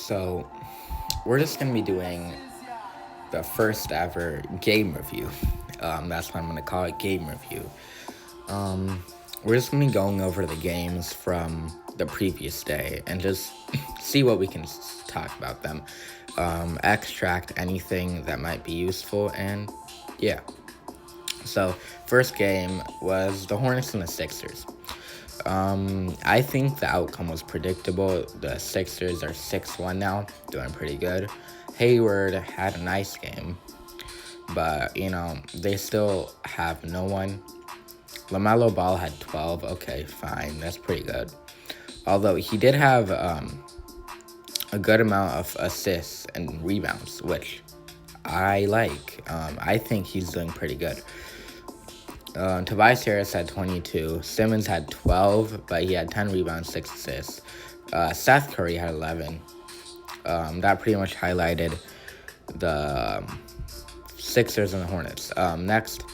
So we're just going to be doing the first ever game review. That's what I'm going to call it, game review. We're just going to be going over the games from the previous day and just see what we can talk about them. Extract anything that might be useful, and yeah. So, first game was the Hornets and the Sixers. I think the outcome was predictable. The Sixers are 6-1 now, doing pretty good. Hayward had a nice game, but, they still have no one. LaMelo Ball had 12. Okay, fine. That's pretty good. Although he did have a good amount of assists and rebounds, which I like. I think he's doing pretty good. Tobias Harris had 22. Simmons had 12, but he had 10 rebounds, 6 assists. Seth Curry had 11. That pretty much highlighted the Sixers and the Hornets. Next,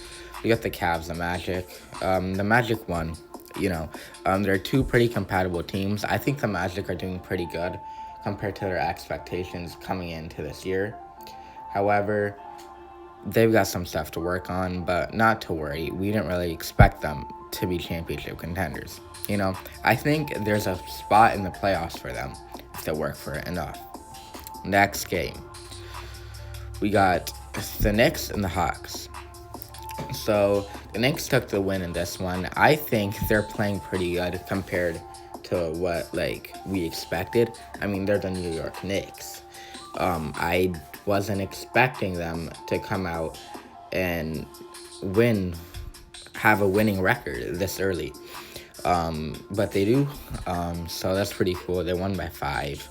we got the Cavs, the Magic. The Magic won. They're two pretty compatible teams. I think the Magic are doing pretty good compared to their expectations coming into this year. However, they've got some stuff to work on, but not to worry. We didn't really expect them to be championship contenders. I think there's a spot in the playoffs for them if they work for it enough. Next game, we got the Knicks and the Hawks. So the Knicks took the win in this one. I think they're playing pretty good compared to what we expected. I mean, they're the New York Knicks. I wasn't expecting them to come out and have a winning record this early. But they do. So that's pretty cool. They won by 5.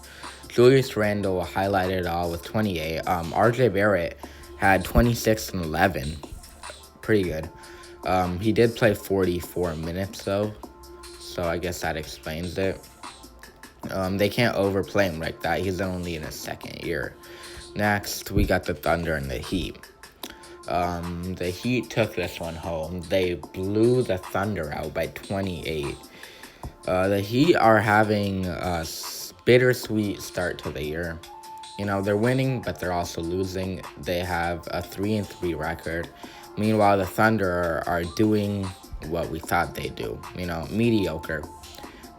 Julius Randle highlighted it all with 28. RJ Barrett had 26 and 11. Pretty good. He did play 44 minutes though, so I guess that explains it. They can't overplay him like that. He's only in his second year. Next, we got the Thunder and the Heat. The Heat took this one home. They blew the Thunder out by 28. The Heat are having a bittersweet start to the year. They're winning, but they're also losing. They have a 3-3 record. Meanwhile, the Thunder are doing what we thought they'd do. Mediocre.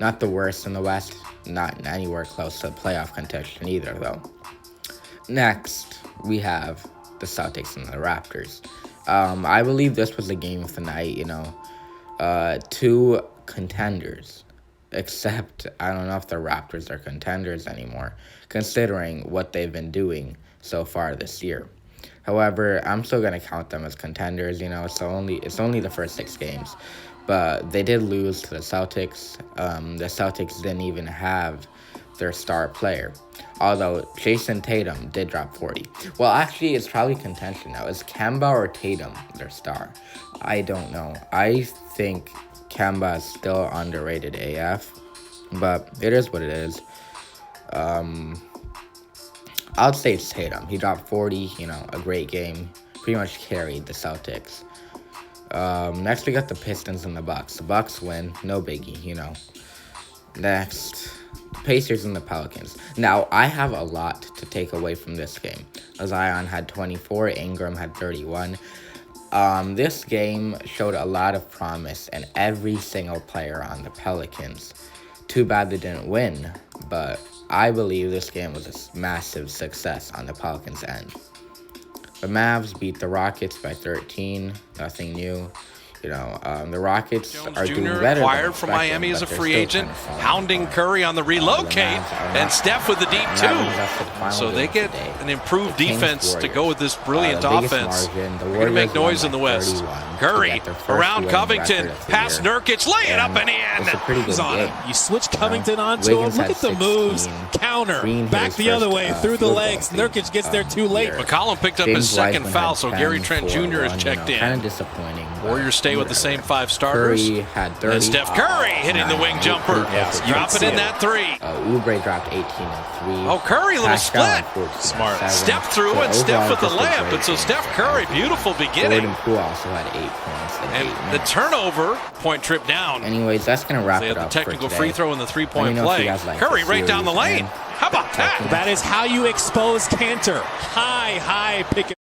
Not the worst in the West. Not anywhere close to playoff contention either, though. Next, we have the Celtics and the Raptors. I believe this was the game of the night, two contenders. Except, I don't know if the Raptors are contenders anymore, considering what they've been doing so far this year. However, I'm still going to count them as contenders. It's only the first 6 games. But they did lose to the Celtics. The Celtics didn't even have their star player. Although Jason Tatum did drop 40. Well, actually, it's probably contention now. Is Kemba or Tatum their star? I don't know. I think Kemba is still underrated AF. But it is what it is. I'll say it's Tatum. He dropped 40, a great game. Pretty much carried the Celtics. Next, we got the Pistons and the Bucks. The Bucks win. No biggie, Next, the Pacers and the Pelicans. Now, I have a lot to take away from this game. Zion had 24. Ingram had 31. This game showed a lot of promise in every single player on the Pelicans. Too bad they didn't win, but I believe this game was a massive success on the Pelicans' end. The Mavs beat the Rockets by 13. Nothing new. The Rockets Jones are Jr. doing better. Acquired from Miami as a free agent, hounding Curry on the relocate, and Steph with the deep 2. So they get an improved defense to go with this brilliant offense. They're going to make noise in the West. Curry around Covington, past Nurkic, lay it up and in. He's on him. You switch Covington onto him. Look at the moves. Counter. Back the other way, through the legs. Nurkic gets there too late. McCollum picked up his second foul, so Gary Trent Jr. is checked in. Kind of disappointing. Warriors stay stay with the same 5 starters. Curry had 30. And Steph Curry hitting the wing jumper. Dropping in that 3. Oubre dropped 18 and 3. Oh, Curry, a little split. Smart. Step through and Steph with the layup. And so Steph Curry, beautiful beginning. Jordan Poole also had 8 points. And the turnover, point trip down. Anyways, that's going to wrap They it had up the technical for free today. throw and the 3-point Let me know if play. you guys like Curry the right down the series, lane. and How about that? That is how you expose Cantor. High pick.